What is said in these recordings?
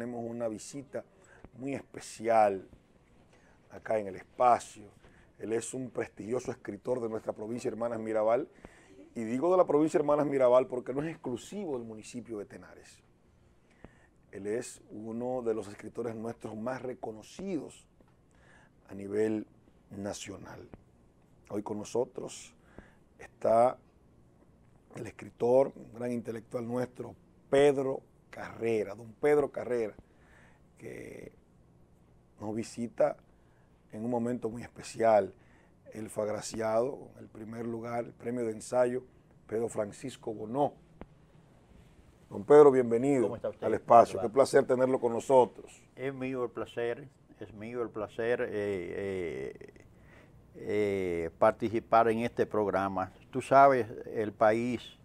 tenemos una visita muy especial acá en el espacio. Él es un prestigioso escritor de nuestra provincia Hermanas Mirabal, y digo de la provincia Hermanas Mirabal porque no es exclusivo del municipio de Tenares. Él es uno de los escritores nuestros más reconocidos a nivel nacional. Hoy con nosotros está el escritor, un gran intelectual nuestro, Pedro Carrera, don Pedro Carrera, que nos visita en un momento muy especial. Él fue agraciado con el primer lugar, el premio de ensayo, Pedro Francisco Bonó. Don Pedro, bienvenido al espacio. Qué placer tenerlo con nosotros. Es mío el placer participar en este programa. Tú sabes, el país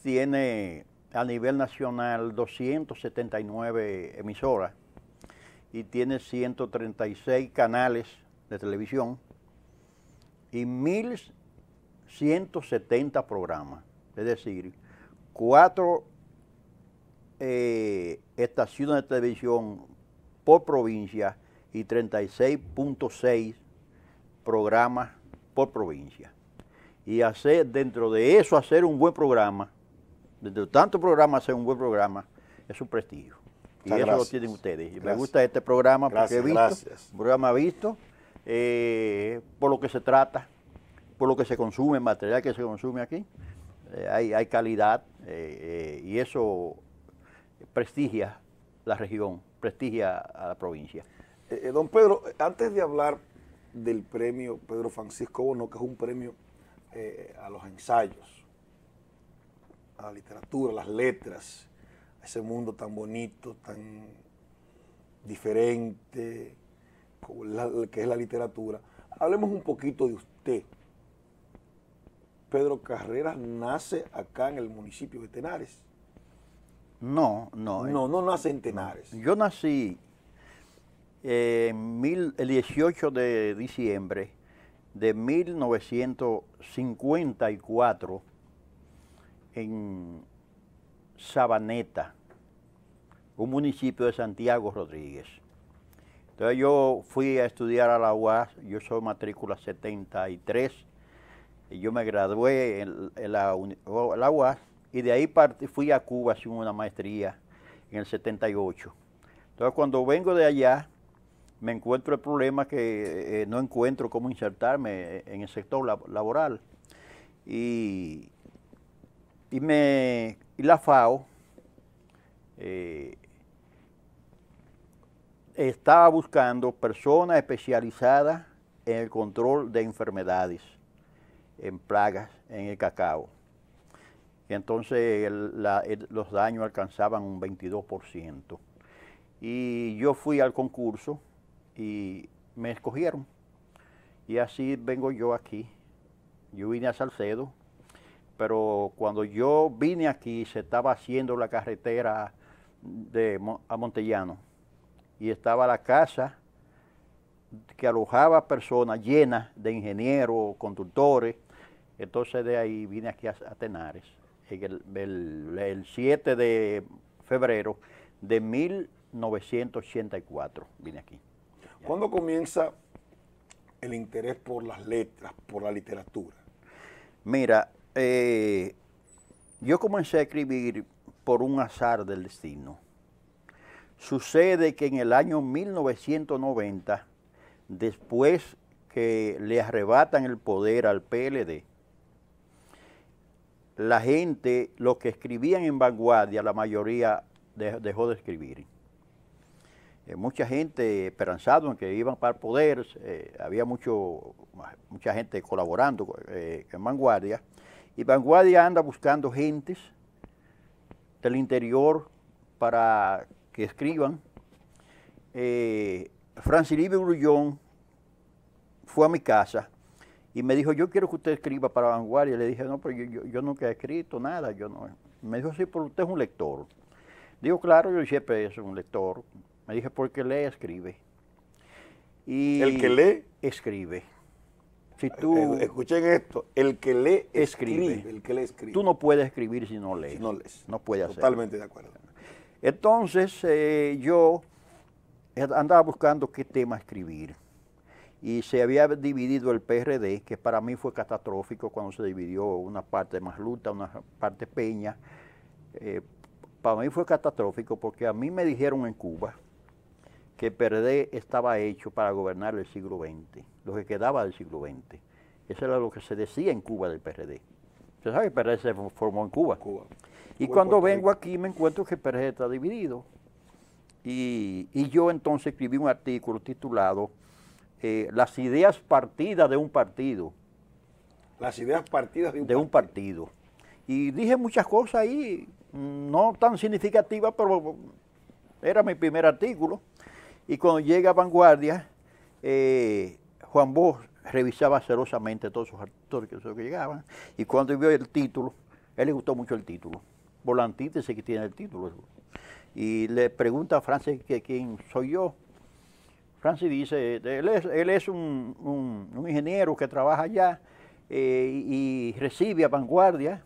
tiene a nivel nacional 279 emisoras y tiene 136 canales de televisión y 1.170 programas, es decir, 4 estaciones de televisión por provincia y 36.6 programas por provincia. Y dentro de eso hacer un buen programa, dentro de tantos programas hacer un buen programa, es un prestigio. Y eso lo tienen ustedes. Y me gusta este programa porque he visto, un programa visto, por lo que se trata, por lo que se consume, el material que se consume aquí. Hay calidad y eso prestigia la región, prestigia a la provincia. Don Pedro, antes de hablar del premio Pedro Francisco Bonó, que es un premio a los ensayos, a la literatura, a las letras, a ese mundo tan bonito, tan diferente, que es la literatura, hablemos un poquito de usted. Pedro Carrera nace acá en el municipio de Tenares. No nace en Tenares. Yo nací el 18 de diciembre de 1954 en Sabaneta, un municipio de Santiago Rodríguez. Entonces yo fui a estudiar a la UAS, yo soy matrícula 73, y yo me gradué en la UAS, y de ahí fui a Cuba a hacer una maestría en el 78. Entonces cuando vengo de allá, me encuentro el problema que no encuentro cómo insertarme en el sector laboral. Y la FAO estaba buscando personas especializadas en el control de enfermedades, en plagas, en el cacao. Y entonces los daños alcanzaban un 22%. Y yo fui al concurso y me escogieron. Y así vengo yo aquí. Yo vine a Salcedo, pero cuando yo vine aquí se estaba haciendo la carretera a Montellano. Y estaba la casa que alojaba personas llenas de ingenieros, conductores. Entonces de ahí vine aquí a Tenares, el 7 de febrero de 1984 vine aquí. ¿Cuándo comienza el interés por las letras, por la literatura? Mira, yo comencé a escribir por un azar del destino. Sucede que en el año 1990, después que le arrebatan el poder al PLD, la gente, los que escribían en Vanguardia, la mayoría dejó de escribir. Mucha gente esperanzada en que iban para el poder, había mucha gente colaborando en Vanguardia, y Vanguardia anda buscando gentes del interior para que escriban. Francilibio Grullón fue a mi casa y me dijo, yo quiero que usted escriba para Vanguardia. Le dije, no, pero yo nunca he escrito nada. Me dijo, sí, pero usted es un lector. Digo, claro, yo siempre soy un lector. Me dije, porque lee, escribe. Y ¿el que lee? Escribe. Si tú escuchen esto, el que lee, escribe. El que lee, escribe. Tú no puedes escribir si no lees. Si no lees. No puedes hacerlo. Totalmente de acuerdo. Entonces yo andaba buscando qué tema escribir. Y se había dividido el PRD, que para mí fue catastrófico cuando se dividió una parte más Luta, una parte Peña. Para mí fue catastrófico porque a mí me dijeron en Cuba que el PRD estaba hecho para gobernar el siglo XX, lo que quedaba del siglo XX. Eso era lo que se decía en Cuba del PRD. Usted sabe que el PRD se formó en Cuba. Y cuando vengo aquí me encuentro que el PRD está dividido. Y yo entonces escribí un artículo titulado Las ideas partidas de un partido. Las ideas partidas de un partido. Y dije muchas cosas ahí, no tan significativas, pero era mi primer artículo. Y cuando llega a Vanguardia, Juan Bosch revisaba celosamente todos esos artículos que llegaban. Y cuando vio el título, a él le gustó mucho el título. Por la antítesis que tiene el título. Y le pregunta a Francis que quién soy yo. Francis dice, él es un ingeniero que trabaja allá y recibe a Vanguardia.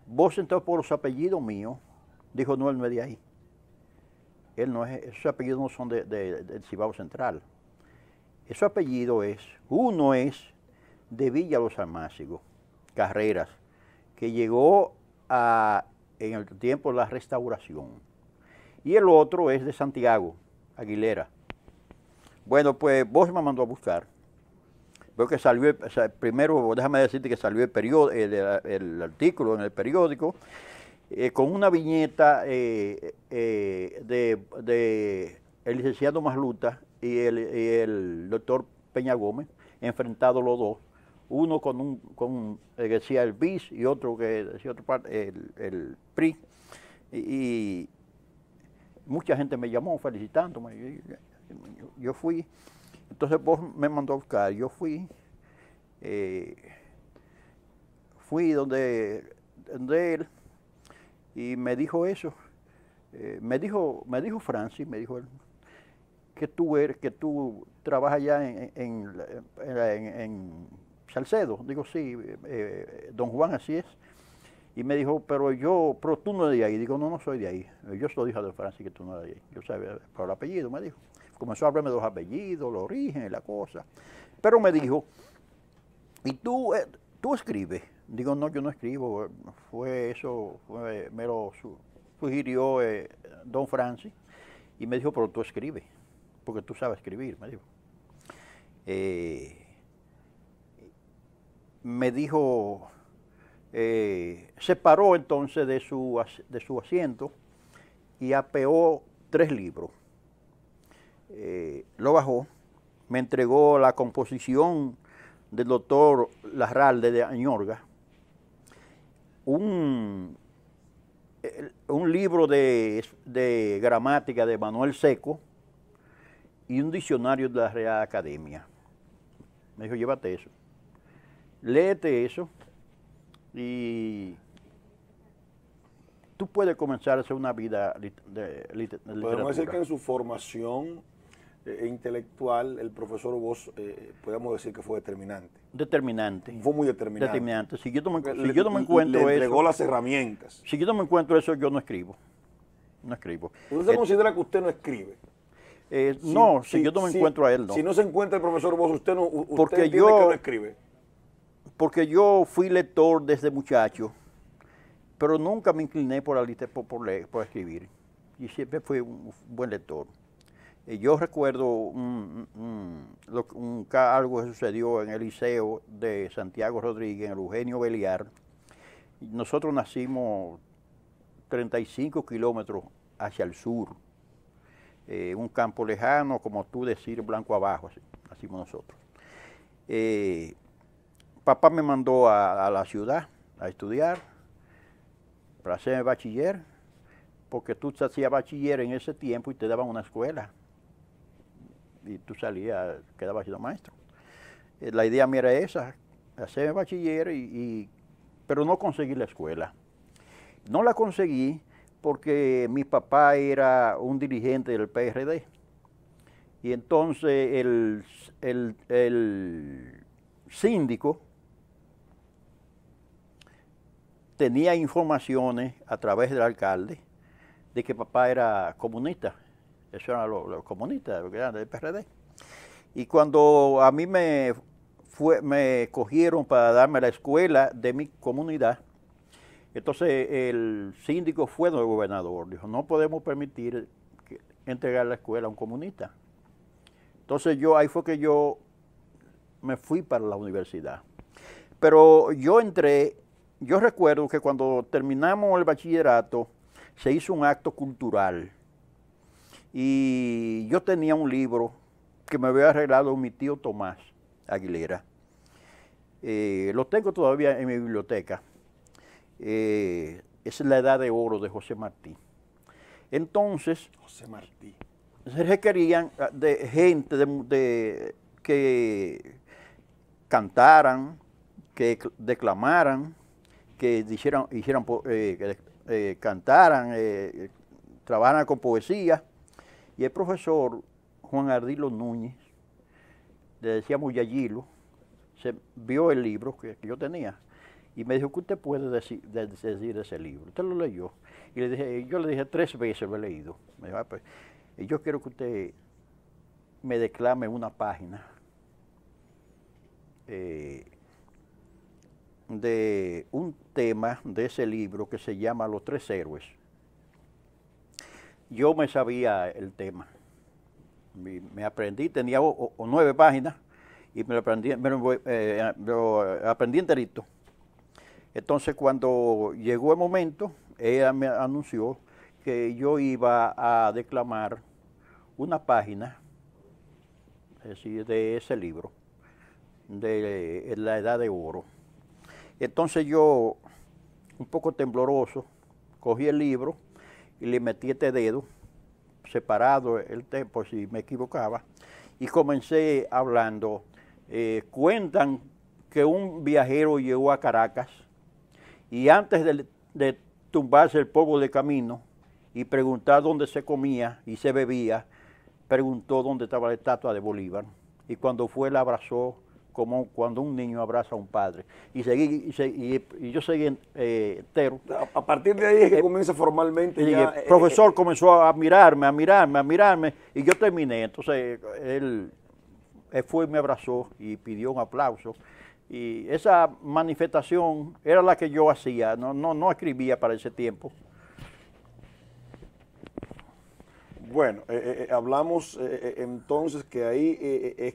Vos entonces por los apellidos míos, dijo, no, él no es de ahí. Él no es, esos apellidos no son del Cibao Central. Esos apellidos uno es de Villa Los Almácigos, Carreras, que llegó en el tiempo de la Restauración. Y el otro es de Santiago, Aguilera. Bueno, pues vos me mandó a buscar. Veo que salió, primero déjame decirte que salió el artículo en el periódico, con una viñeta de el licenciado Masluta y el doctor Peña Gómez, enfrentados los dos, uno con que decía el BIS y otro que decía otra parte, el PRI, y mucha gente me llamó felicitándome, yo fui, entonces vos me mandó a buscar, yo fui donde él, y me dijo eso, me dijo Francis, me dijo él, que tú trabajas allá en Salcedo. Digo, sí, don Juan, así es. Y me dijo, pero tú no eres de ahí. Digo, no soy de ahí. Yo soy hija de Francis, que tú no eres de ahí. Yo sabía por el apellido, me dijo. Comenzó a hablarme de los apellidos, los orígenes, la cosa. Pero me dijo, ¿y tú escribes? Digo, no, yo no escribo. Me lo sugirió don Francis. Y me dijo, pero tú escribes, porque tú sabes escribir, me dijo. Me dijo, se paró entonces de su asiento y apeó 3 libros. Lo bajó, me entregó la composición del doctor Larralde de Añorga, un libro de gramática de Manuel Seco y un diccionario de la Real Academia. Me dijo, llévate eso, léete eso y tú puedes comenzar a hacer una vida de literatura. Podemos decir que en su formación intelectual, el profesor Bosch, podemos decir que fue determinante. Determinante. Fue muy determinante. Determinante. Si yo no me encuentro le entregó eso, las herramientas. Si yo no me encuentro eso, yo no escribo. No escribo. ¿Usted considera que usted no escribe? No, si yo no me encuentro a él, no. Si no se encuentra el profesor Bosch, usted porque entiende que no escribe. Porque yo fui lector desde muchacho, pero nunca me incliné por escribir. Y siempre fui un buen lector. Yo recuerdo algo que sucedió en el Liceo de Santiago Rodríguez, en el Eugenio Beliar. Nosotros nacimos 35 kilómetros hacia el sur, un campo lejano, como tú decir, blanco abajo, así nacimos nosotros. Papá me mandó a la ciudad a estudiar para hacer bachiller, porque tú hacías bachiller en ese tiempo y te daban una escuela. Y tú salías, quedabas siendo maestro. La idea mía era esa, hacer bachiller, pero no conseguí la escuela. No la conseguí porque mi papá era un dirigente del PRD. Y entonces el síndico tenía informaciones a través del alcalde de que papá era comunista. Eso eran los comunistas, que eran del PRD. Y cuando a mí me cogieron para darme la escuela de mi comunidad, entonces el síndico fue el gobernador. Dijo, no podemos permitir entregar la escuela a un comunista. Entonces ahí fue que yo me fui para la universidad. Pero yo recuerdo que cuando terminamos el bachillerato, se hizo un acto cultural. Y yo tenía un libro que me había arreglado mi tío Tomás Aguilera. Lo tengo todavía en mi biblioteca. Es La Edad de Oro de José Martí. Entonces, José Martí. Se requerían de gente que cantaran, que declamaran, que cantaran, trabajaran con poesía. Y el profesor Juan Ardilo Núñez, le decíamos Yayilo, se vio el libro que yo tenía y me dijo, ¿qué usted puede decir de ese libro? Usted lo leyó. Y yo le dije 3 veces lo he leído. Me dijo, pues, yo quiero que usted me declame una página de un tema de ese libro que se llama Los 3 héroes. Yo me sabía el tema. Me aprendí, tenía 9 páginas y me lo aprendí enterito. Entonces cuando llegó el momento, ella me anunció que yo iba a declamar una página, es decir, de ese libro, de La Edad de Oro. Entonces yo, un poco tembloroso, cogí el libro y le metí este dedo, separado el tiempo si me equivocaba, y comencé hablando. Cuentan que un viajero llegó a Caracas y antes de tumbarse el polvo de camino y preguntar dónde se comía y se bebía, preguntó dónde estaba la estatua de Bolívar. Y cuando fue, la abrazó como cuando un niño abraza a un padre. Y yo seguí entero. A partir de ahí es que comienza formalmente ya... El profesor comenzó a mirarme, y yo terminé. Entonces él fue y me abrazó y pidió un aplauso. Y esa manifestación era la que yo hacía, no escribía para ese tiempo. Bueno, hablamos entonces que ahí es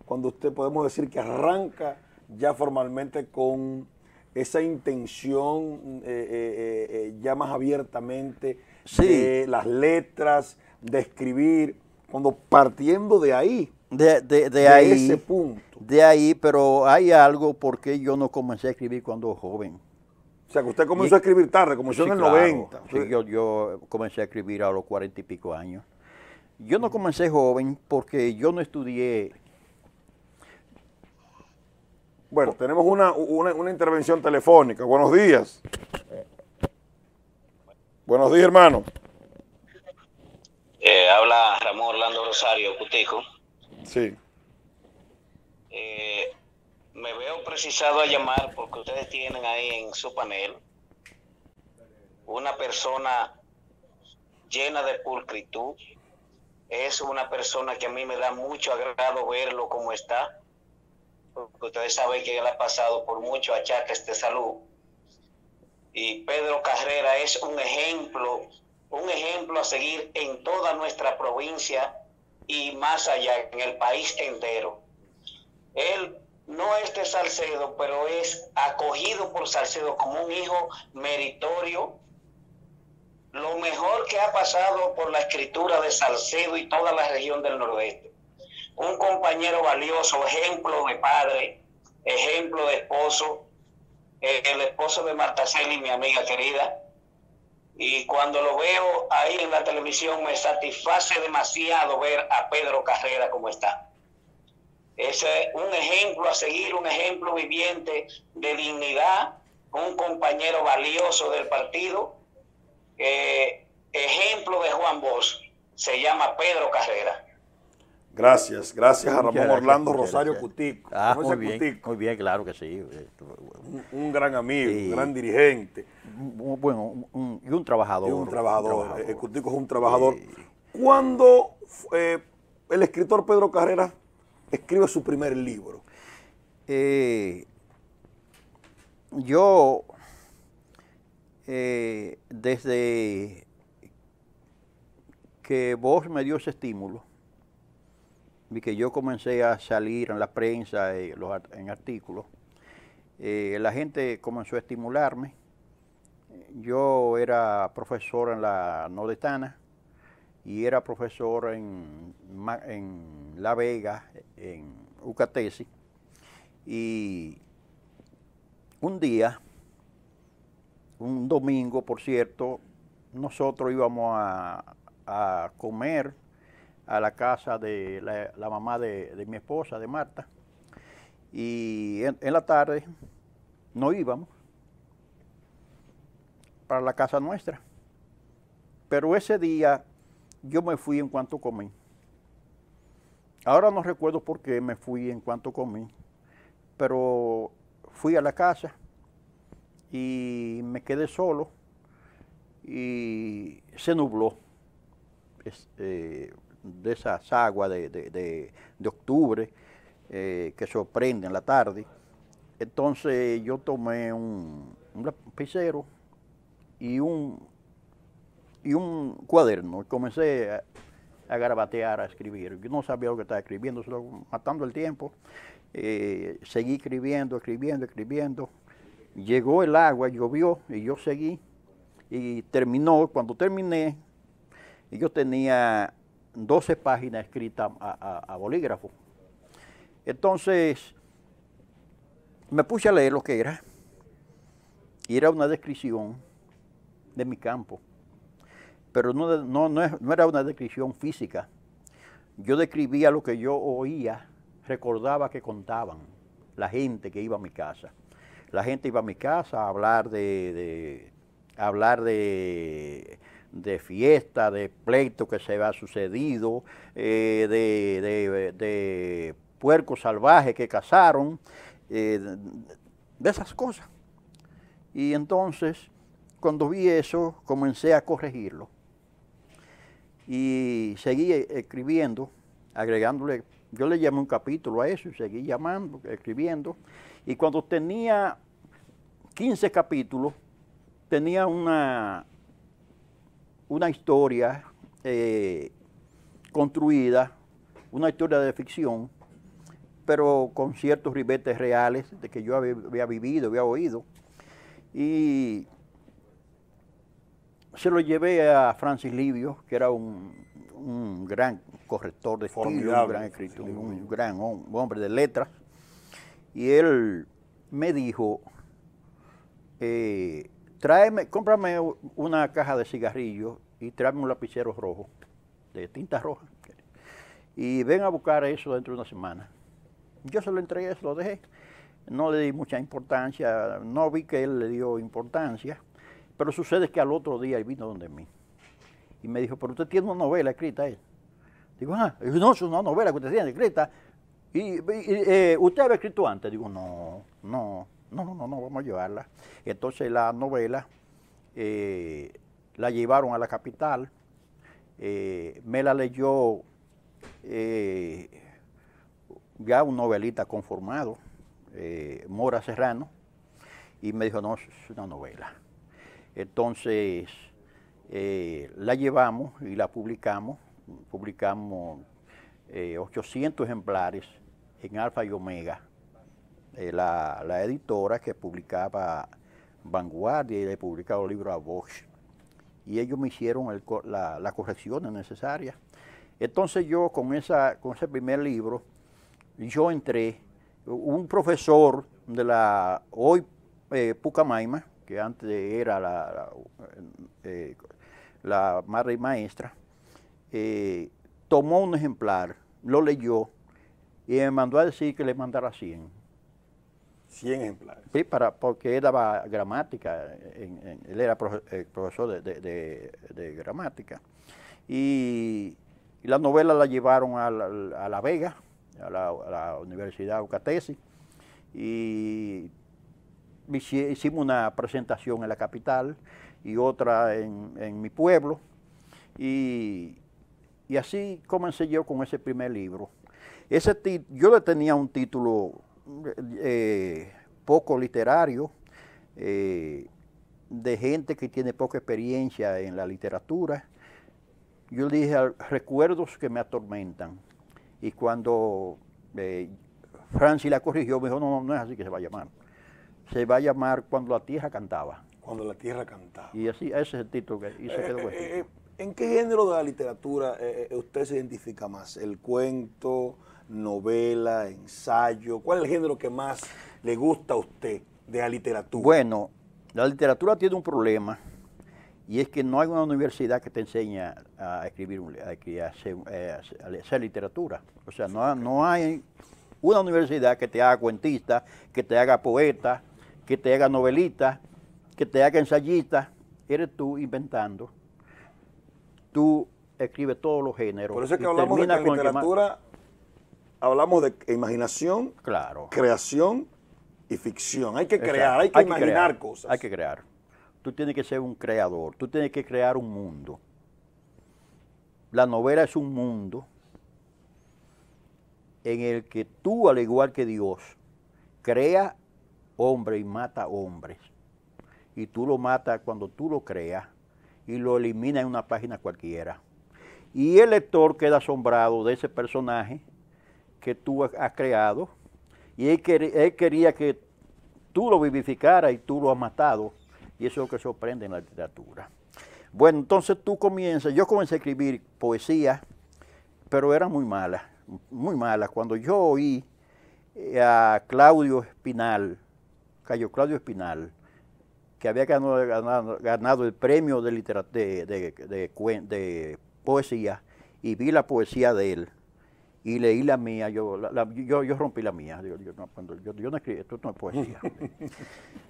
cuando usted podemos decir que arranca ya formalmente con esa intención ya más abiertamente de las letras, de escribir, cuando partiendo de ahí, de ahí, ese punto. De ahí, pero hay algo porque yo no comencé a escribir cuando joven. O sea, que usted comenzó a escribir tarde, comenzó en el 90. Sí, yo comencé a escribir a los 40 y pico años. Yo no comencé joven porque yo no estudié. Bueno, tenemos una intervención telefónica. Buenos días. Buenos días, hermano. Habla Ramón Orlando Rosario, Cutico. Sí. Me veo precisado a llamar porque ustedes tienen ahí en su panel una persona llena de pulcritud. Es una persona que a mí me da mucho agrado verlo como está, porque ustedes saben que él ha pasado por muchos achaques de salud. Y Pedro Carrera es un ejemplo a seguir en toda nuestra provincia y más allá, en el país entero. Él no es de Salcedo, pero es acogido por Salcedo como un hijo meritorio. Lo mejor que ha pasado por la escritura de Salcedo y toda la región del Nordeste. Un compañero valioso, ejemplo de padre, ejemplo de esposo, el esposo de Marta Celi, mi amiga querida. Y cuando lo veo ahí en la televisión me satisface demasiado ver a Pedro Carrera como está. Es un ejemplo a seguir, un ejemplo viviente de dignidad, un compañero valioso del partido, ejemplo de Juan Bosch, se llama Pedro Carrera. Gracias a Ramón Orlando Rosario Cutico. Muy bien, claro que sí. Un gran amigo, un gran dirigente. Bueno, y un trabajador. Y un trabajador. El Cutico es un trabajador. ¿Cuándo el escritor Pedro Carreras escribe su primer libro? Yo, desde que vos me dio ese estímulo, y que yo comencé a salir en la prensa, en artículos, la gente comenzó a estimularme. Yo era profesor en la Nordestana y era profesor en La Vega, en Ucatesi. Y un día, un domingo, por cierto, nosotros íbamos a comer a la casa de la mamá de mi esposa, de Marta, y en la tarde nos íbamos para la casa nuestra. Pero ese día yo me fui en cuanto comí. Ahora no recuerdo por qué me fui en cuanto comí, pero fui a la casa y me quedé solo y se nubló. De esas aguas de octubre que sorprenden la tarde. Entonces yo tomé un lapicero y un cuaderno y comencé a garabatear, a escribir. Yo no sabía lo que estaba escribiendo, solo matando el tiempo. Seguí escribiendo. Llegó el agua, llovió y yo seguí y terminó. Cuando terminé, yo tenía 12 páginas escritas a bolígrafo. Entonces, me puse a leer lo que era, y era una descripción de mi campo, pero no era una descripción física. Yo describía lo que yo oía, recordaba que contaban la gente que iba a mi casa. La gente iba a mi casa a hablar de fiesta, de pleito que se había sucedido, de puercos salvajes que cazaron, de esas cosas. Y entonces, cuando vi eso, comencé a corregirlo. Y seguí escribiendo, agregándole, yo le llamé un capítulo a eso y seguí escribiendo. Y cuando tenía 15 capítulos, tenía una historia construida, una historia de ficción, pero con ciertos ribetes reales de que yo había vivido, había oído. Y se lo llevé a Francis Livio, que era un gran corrector de estilo, un gran escritor, un gran hombre de letras. Y él me dijo, cómprame una caja de cigarrillos y tráeme un lapicero rojo, de tinta roja, y ven a buscar eso dentro de una semana. Yo se lo entregué, se lo dejé. No le di mucha importancia, no vi que él le dio importancia, pero sucede que al otro día él vino donde mí y me dijo, pero usted tiene una novela escrita ahí. Digo, no, es una novela que usted tiene escrita. Y ¿usted había escrito antes? Digo, no, vamos a llevarla. Entonces la novela la llevaron a la capital, me la leyó ya un novelista conformado, Mora Serrano, y me dijo, no, es una novela. Entonces la llevamos y la publicamos 800 ejemplares en Alfa y Omega, la editora que publicaba Vanguardia y le publicaba los libros a Bosch. Y ellos me hicieron las correcciones necesarias. Entonces yo con ese primer libro, yo entré, un profesor de la hoy Pucamaima, que antes era la madre y maestra, tomó un ejemplar, lo leyó y me mandó a decir que le mandara 100. 100 ejemplares. Sí, porque él daba gramática, él era profesor de gramática. Y la novela la llevaron a La Vega, a la Universidad Ucatesi, y hicimos una presentación en la capital y otra en mi pueblo, y así comencé yo con ese primer libro. Yo le tenía un título poco literario, de gente que tiene poca experiencia en la literatura. Yo le dije recuerdos que me atormentan, y cuando Francis la corrigió, me dijo, no es así que se va a llamar. Se va a llamar Cuando la Tierra Cantaba. Cuando la Tierra Cantaba. Y así, ese es el título que y se quedó con el ¿En qué género de la literatura usted se identifica más? ¿El cuento, novela, ensayo? ¿Cuál es el género que más le gusta a usted de la literatura? Bueno, la literatura tiene un problema, y es que no hay una universidad que te enseñe a escribir, a hacer literatura. O sea, no hay una universidad que te haga cuentista, que te haga poeta, que te haga novelista, que te haga ensayista. Eres tú inventando. Tú escribes todos los géneros. Por eso es que hablamos de que en literatura hablamos de imaginación, claro, creación y ficción. Hay que crear, hay que imaginar cosas. Hay que crear. Tú tienes que ser un creador, tú tienes que crear un mundo. La novela es un mundo en el que tú, al igual que Dios, crea hombre y mata hombres. Y tú lo matas cuando tú lo creas y lo eliminas en una página cualquiera. Y el lector queda asombrado de ese personaje que tú has creado, y él quería que tú lo vivificaras y tú lo has matado, y eso es lo que sorprende en la literatura. Bueno, entonces yo comencé a escribir poesía, pero era muy mala, muy mala. Cuando yo oí a Cayo Claudio Espinal, que había ganado el premio de poesía, y vi la poesía de él, y leí la mía, yo rompí la mía. Yo no escribí, esto no es poesía.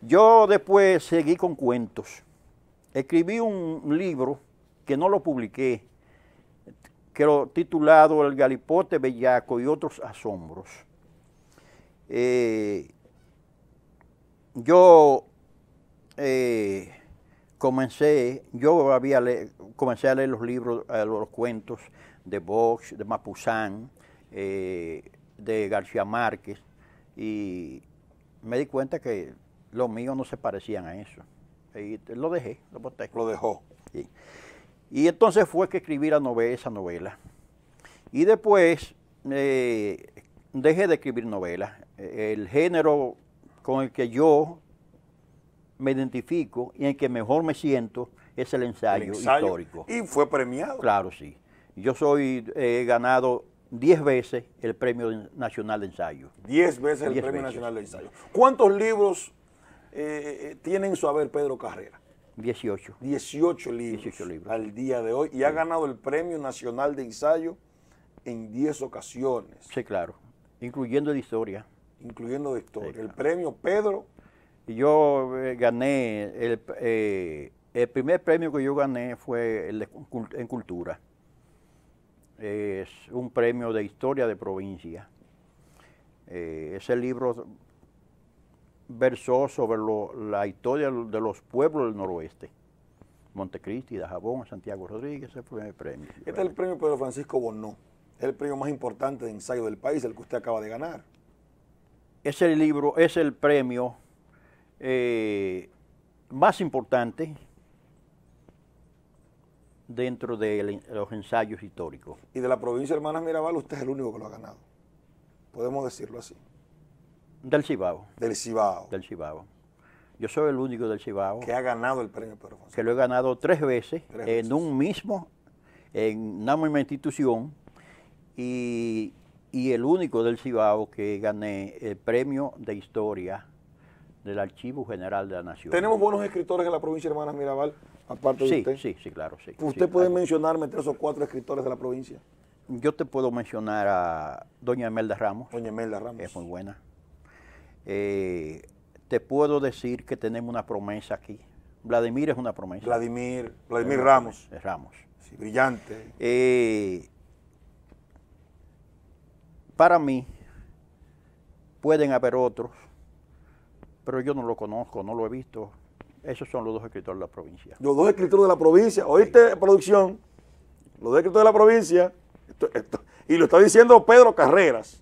Yo después seguí con cuentos. Escribí un libro que no lo publiqué, que lo titulado El Galipote Bellaco y otros asombros. Comencé a leer los libros, los cuentos de Bosch, de Mapuzán, de García Márquez, y me di cuenta que los míos no se parecían a eso. Y lo dejé, lo boté. Lo dejó. Sí. Y entonces fue que escribí esa novela. Y después dejé de escribir novelas. El género con el que yo me identifico y en el que mejor me siento es el ensayo histórico. Y fue premiado. Claro, sí. Yo he ganado 10 veces el Premio Nacional de Ensayo. 10 veces el Premio Nacional de Ensayo. ¿Cuántos libros tiene en su haber Pedro Carrera? 18. 18 libros. 18 libros. Al día de hoy. Y ha ganado el Premio Nacional de Ensayo en 10 ocasiones. Sí, claro. Incluyendo de historia. Incluyendo de historia. Sí, claro. El Premio Pedro. Y yo gané, el primer premio que yo gané fue en Cultura. Es un premio de historia de provincia. Ese libro versó sobre la historia de los pueblos del noroeste. Montecristi, Dajabón, Santiago Rodríguez, ese fue el premio. Este es el premio Pedro Francisco Bonó. Es el premio más importante de ensayo del país, el que usted acaba de ganar. Ese libro es el premio más importante dentro de los ensayos históricos. Y de la provincia de Hermanas Mirabal, usted es el único que lo ha ganado. Podemos decirlo así. Del Cibao. Del Cibao. Del Cibao. Yo soy el único del Cibao. Que ha ganado el premio Pedro Francisco. Que lo he ganado 3 veces, en una misma institución, y el único del Cibao que gané el premio de historia del Archivo General de la Nación. ¿Tenemos buenos escritores en la provincia de Hermanas Mirabal, aparte de usted? Sí, claro, sí. ¿Usted puede mencionarme 3 o 4 escritores de la provincia? Yo te puedo mencionar a doña Imelda Ramos. Doña Imelda Ramos. Es muy buena. Te puedo decir que tenemos una promesa aquí. Vladimir es una promesa. Vladimir Ramos. Ramos. Sí, brillante. Para mí, pueden haber otros, pero yo no lo conozco, no lo he visto. Esos son los dos escritores de la provincia. Los dos escritores de la provincia. ¿Oíste, producción? Los dos escritores de la provincia. Y lo está diciendo Pedro Carreras.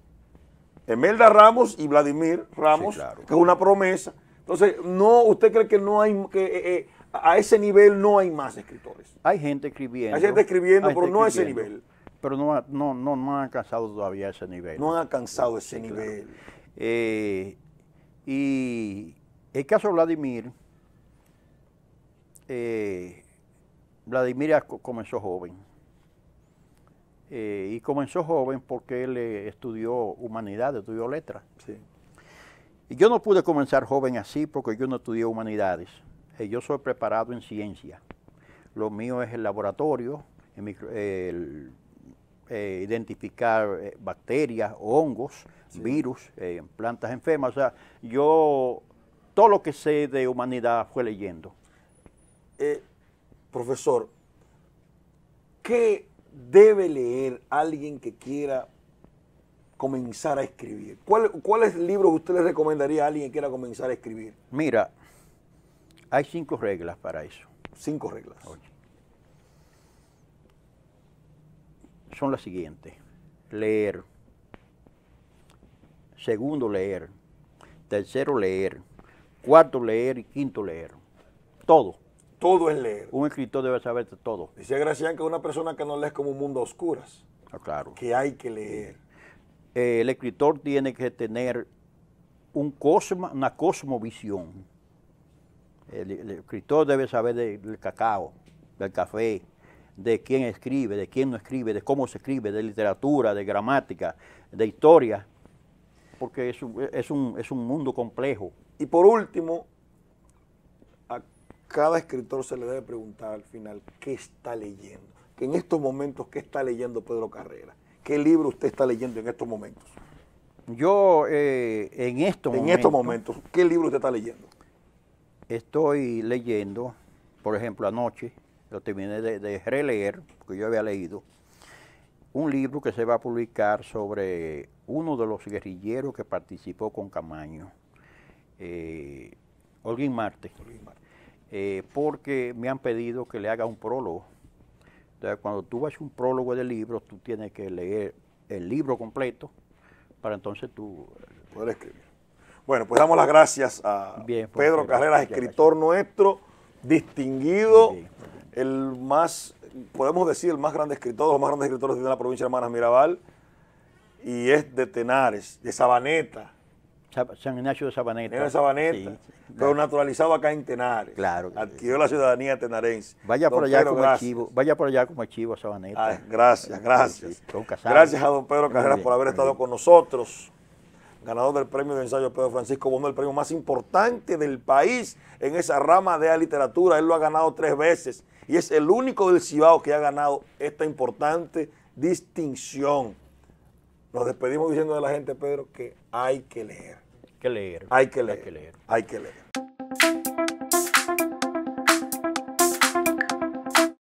Emelda Ramos y Vladimir Ramos, Sí, claro. que es una promesa. Entonces, no, ¿usted cree que no hay, a ese nivel no hay más escritores? Hay gente escribiendo. Hay gente escribiendo, hay pero gente no a ese escribiendo, nivel. Pero no han alcanzado todavía ese nivel. No han alcanzado ese Sí, claro. nivel. Y el caso de Vladimir, Vladimir comenzó joven. Y comenzó joven porque él estudió humanidades, estudió letras. Sí. Y yo no pude comenzar joven así porque yo no estudié humanidades. Yo soy preparado en ciencia. Lo mío es el laboratorio, identificar bacterias, hongos, Sí. virus, plantas enfermas. O sea, yo todo lo que sé de humanidad fue leyendo. Profesor, ¿qué debe leer alguien que quiera comenzar a escribir? ¿Cuáles libros usted le recomendaría a alguien que quiera comenzar a escribir? Mira, hay 5 reglas para eso. 5 reglas. Oye. Son las siguientes: leer, segundo leer, tercero leer, cuarto leer y quinto leer. Todo. Todo es leer. Un escritor debe saber de todo. Decía Gracián que una persona que no lee es como un mundo a oscuras, Ah, claro. que hay que leer. El escritor tiene que tener una cosmovisión. El escritor debe saber del cacao, del café, de quién escribe, de quién no escribe, de cómo se escribe, de literatura, de gramática, de historia, porque es un mundo complejo. Y por último, a cada escritor se le debe preguntar al final qué está leyendo. Que en estos momentos, ¿qué está leyendo Pedro Carreras? ¿Qué libro usted está leyendo en estos momentos? Yo en estos momentos, ¿qué libro usted está leyendo? Estoy leyendo, por ejemplo, anoche, lo terminé de releer, porque yo había leído, un libro que se va a publicar sobre uno de los guerrilleros que participó con Camaño, Holguín Marte, porque me han pedido que le haga un prólogo. Entonces, cuando tú vas a un prólogo del libro, tú tienes que leer el libro completo para entonces tú poder escribir. Bueno, pues damos las gracias a Pedro Carreras, escritor nuestro, distinguido, el más, podemos decir, el más grande escritor, los más grandes escritores de la provincia de Hermanas Mirabal, y es de Tenares, de Sabaneta. San Ignacio de Sabaneta. De Sabaneta, sí, pero naturalizado acá en Tenares. Claro. Adquirió la ciudadanía tenarense. Vaya por allá como archivo, vaya por allá como archivo a Sabaneta. Ay, gracias. Sí, gracias a don Pedro Carreras por haber estado con nosotros. Ganador del premio de ensayo Pedro Francisco Bono, el premio más importante del país en esa rama de la literatura. Él lo ha ganado 3 veces y es el único del Cibao que ha ganado esta importante distinción. Nos despedimos diciendo a la gente, Pedro, que hay que leer. Que leer. Hay que leer. Hay que leer.